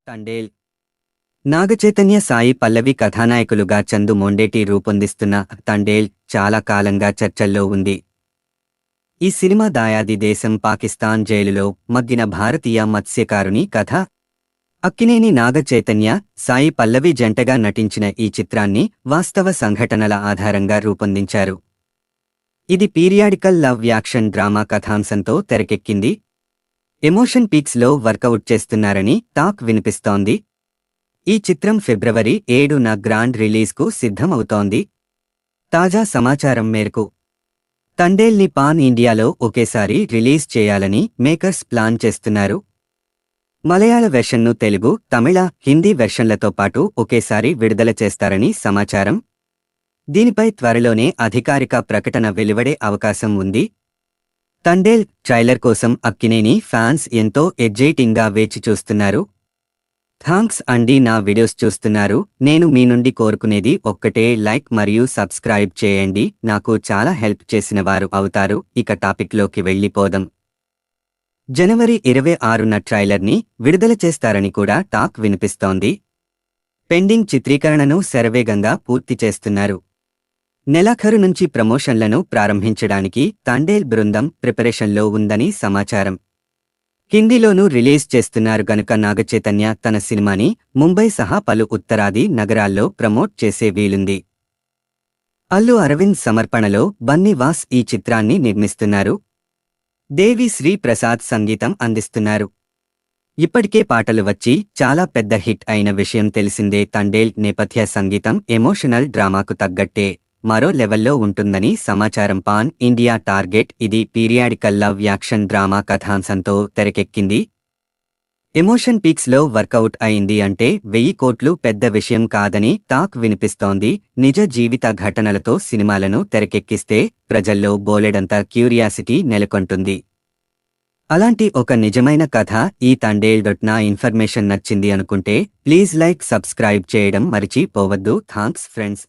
తండేల్ నాగచైతన్య సాయి పల్లవి కథానాయకులుగా చందు మొండేటి రూపొందిస్తున్న తండేల్ చాలా కాలంగా చర్చల్లో ఉంది. ఈ సినిమా దాయాది దేశం పాకిస్తాన్ జైలులో మగ్గిన భారతీయ మత్స్యకారుని కథ. అక్కినేని నాగచైతన్య, సాయి పల్లవి జంటగా నటించిన ఈ చిత్రాన్ని వాస్తవ సంఘటనల ఆధారంగా రూపొందించారు. ఇది పీరియాడికల్ లవ్ యాక్షన్ డ్రామా కథాంశంతో తెరకెక్కింది. ఎమోషన్ పీక్స్లో వర్కౌట్ చేస్తున్నారని టాక్ వినిపిస్తోంది. ఈ చిత్రం ఫిబ్రవరి 7న గ్రాండ్ రిలీజ్కు సిద్ధమవుతోంది. తాజా సమాచారం మేరకు తండేల్ని పాన్ ఇండియాలో ఒకేసారి రిలీజ్ చేయాలని మేకర్స్ ప్లాన్ చేస్తున్నారు. మలయాళ వెర్షన్ను తెలుగు, తమిళ, హిందీ వెర్షన్లతో పాటు ఒకేసారి విడుదల చేస్తారని సమాచారం. దీనిపై త్వరలోనే అధికారిక ప్రకటన వెలువడే అవకాశం ఉంది. తండేల్ ట్రైలర్ కోసం అక్కినేని ఫ్యాన్స్ ఎంతో ఎగ్జైటింగ్గా వేచి చూస్తున్నారు. థాంక్స్ అండి, నా వీడియోస్ చూస్తున్నారు. నేను మీ నుండి కోరుకునేది ఒక్కటే, లైక్ మరియు సబ్స్క్రైబ్ చేయండి. నాకు చాలా హెల్ప్ చేసిన వారు అవుతారు. ఇక టాపిక్లోకి వెళ్ళిపోదాం. జనవరి 26న ట్రైలర్ని విడుదల చేస్తారని కూడా టాక్ వినిపిస్తోంది. పెండింగ్ చిత్రీకరణను శరవేగంగా పూర్తి చేస్తున్నారు. నెలాఖరు నుంచి ప్రమోషన్లను ప్రారంభించడానికి తండేల్ బృందం ప్రిపరేషన్లో ఉందని సమాచారం. హిందీలోనూ రిలీజ్ చేస్తున్నారు గనుక నాగచైతన్య తన సినిమాని ముంబై సహా పలు ఉత్తరాది నగరాల్లో ప్రమోట్ చేసే వీలుంది. అల్లు అరవింద్ సమర్పణలో బన్నీ వాస్ ఈ చిత్రాన్ని నిర్మిస్తున్నారు. దేవి శ్రీ ప్రసాద్ సంగీతం అందిస్తున్నారు. ఇప్పటికే పాటలు వచ్చి చాలా పెద్ద హిట్ అయిన విషయం తెలిసిందే. తండేల్ నేపథ్య సంగీతం ఎమోషనల్ డ్రామాకు తగ్గట్టే మరో లెవెల్లో ఉంటుందని సమాచారం. Pan India target. ఇది పీరియాడికల్ లవ్ యాక్షన్ డ్రామా కథాంశంతో తెరకెక్కింది. ఎమోషన్ పీక్స్లో వర్కౌట్ అయింది అంటే 1000 కోట్లు పెద్ద విషయం కాదని టాక్ వినిపిస్తోంది. నిజ జీవిత ఘటనలతో సినిమాలను తెరకెక్కిస్తే ప్రజల్లో బోలెడంత క్యూరియాసిటీ నెలకొంటుంది. అలాంటి ఒక నిజమైన కథ ఈ తండేల్. నా ఇన్ఫర్మేషన్ నచ్చింది అనుకుంటే ప్లీజ్ లైక్, సబ్స్క్రైబ్ చేయడం మరిచిపోవద్దు. Thanks friends.